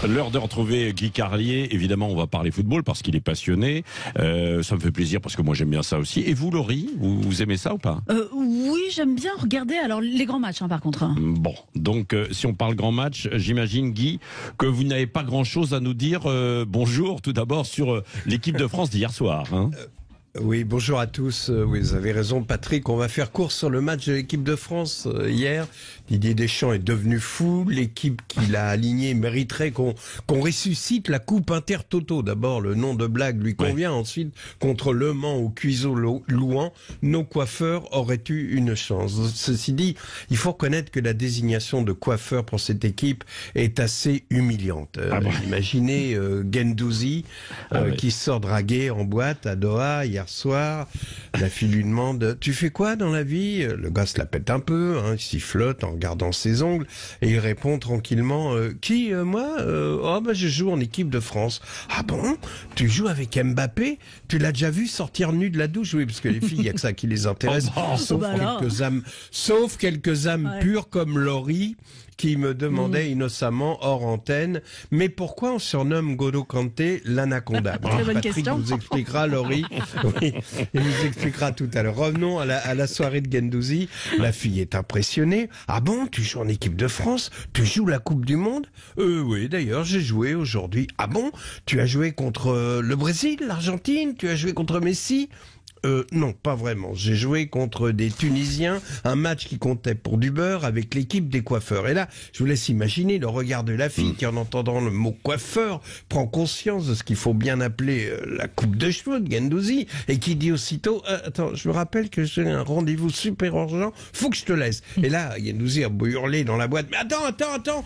L'heure de retrouver Guy Carlier. Évidemment, on va parler football parce qu'il est passionné. Ça me fait plaisir parce que moi j'aime bien ça aussi. Et vous, Laurie, vous aimez ça ou pas? Oui, j'aime bien regarder. Alors les grands matchs, par contre. Bon, donc si on parle grand match, j'imagine, Guy, que vous n'avez pas grand-chose à nous dire. Bonjour, tout d'abord, sur l'équipe de France d'hier soir. Oui, bonjour à tous. Oui, vous avez raison, Patrick. On va faire court sur le match de l'équipe de France hier. Didier Deschamps est devenu fou. L'équipe qu'il a alignée mériterait qu'on ressuscite la Coupe Intertoto. D'abord, le nom de blague lui convient. Ouais. Ensuite, contre Le Mans ou Cuiseaux-Louan, nos coiffeurs auraient eu une chance. Ceci dit, il faut reconnaître que la désignation de coiffeur pour cette équipe est assez humiliante. Imaginez Guendouzi qui sort draguer en boîte à Doha hier soir. La fille lui demande « Tu fais quoi dans la vie ?» Le gars se la pète un peu, il sifflote en regardant ses ongles et il répond tranquillement « Qui, moi je joue en équipe de France. »« Ah bon? Tu joues avec Mbappé? Tu l'as déjà vu sortir nu de la douche ?» Oui, parce que les filles, il n'y a que ça qui les intéresse, sauf quelques âmes pures comme Laurie, qui me demandait innocemment hors antenne, mais pourquoi on surnomme N'Golo Kanté l'anaconda? Patrick vous expliquera, Laurie. Oui, il nous expliquera tout à l'heure. Revenons à la soirée de Guendouzi. La fille est impressionnée. Ah bon, tu joues en équipe de France? Tu joues la Coupe du Monde? Oui, d'ailleurs, j'ai joué aujourd'hui. Ah bon? Tu as joué contre le Brésil, l'Argentine? Tu as joué contre Messi? Non, pas vraiment. J'ai joué contre des Tunisiens, un match qui comptait pour du beurre avec l'équipe des coiffeurs. Et là, je vous laisse imaginer le regard de la fille qui, en entendant le mot coiffeur, prend conscience de ce qu'il faut bien appeler la coupe de cheveux de Guendouzi et qui dit aussitôt attends, je me rappelle que j'ai un rendez-vous super urgent, faut que je te laisse. Et là, Guendouzi a beau hurler dans la boîte, mais attends,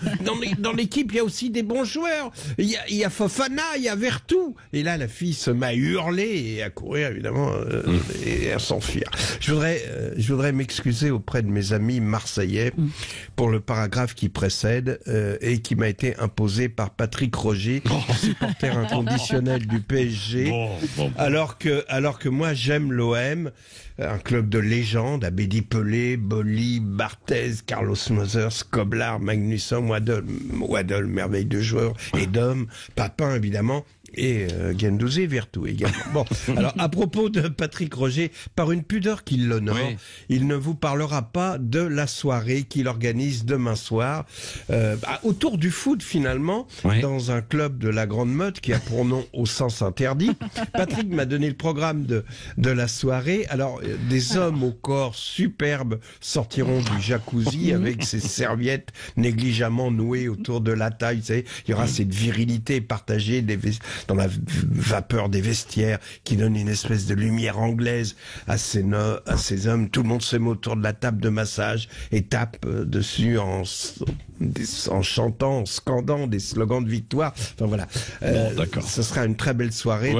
dans l'équipe, il y a aussi des bons joueurs. Il y a Fofana, il y a Vertou. Et là, la fille se met à hurler et à courir, évidemment, et à s'enfuir. Je voudrais m'excuser auprès de mes amis marseillais pour le paragraphe qui précède et qui m'a été imposé par Patrick Roger, supporter inconditionnel du PSG, alors que moi j'aime l'OM, un club de légende, Abedi Pelé, Boli, Barthez, Carlos Mosers, Koblar, Magnusson, Waddle, merveille de joueur, et d'homme, Papin évidemment, et Guendouzi, Vertou également. Bon, alors à propos de Patrick Roger, par une pudeur qui l'honore, il ne vous parlera pas de la soirée qu'il organise demain soir autour du foot finalement, dans un club de la Grande Motte qui a pour nom Au Sens Interdit. Patrick m'a donné le programme de la soirée. Alors des hommes au corps superbe sortiront du jacuzzi avec ces serviettes négligemment nouées autour de la taille. Vous savez, il y aura cette virilité partagée dans la vapeur des vestiaires qui donne une espèce de lumière anglaise à ces hommes. Tout le monde se met autour de la table de massage et tape dessus en chantant, en scandant des slogans de victoire. Enfin voilà. Ce sera une très belle soirée.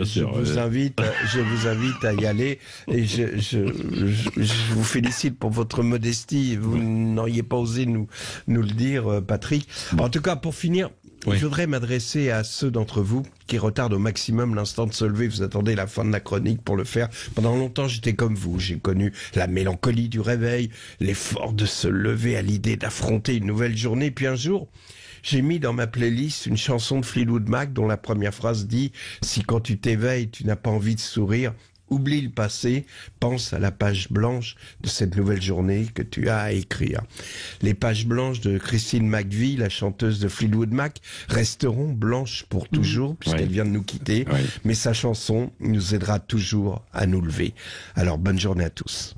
Je vous invite à y aller et je vous félicite pour votre modestie. Vous n'auriez pas osé nous le dire, Patrick. En tout cas, pour finir, je voudrais m'adresser à ceux d'entre vous qui retardent au maximum l'instant de se lever. Vous attendez la fin de la chronique pour le faire. Pendant longtemps, j'étais comme vous. J'ai connu la mélancolie du réveil, l'effort de se lever à l'idée d'affronter une nouvelle journée. Puis un jour, j'ai mis dans ma playlist une chanson de Fleetwood Mac dont la première phrase dit « Si quand tu t'éveilles, tu n'as pas envie de sourire, oublie le passé, pense à la page blanche de cette nouvelle journée que tu as à écrire. » Les pages blanches de Christine McVie, la chanteuse de Fleetwood Mac, resteront blanches pour toujours, puisqu'elle vient de nous quitter, mais sa chanson nous aidera toujours à nous lever. Alors bonne journée à tous.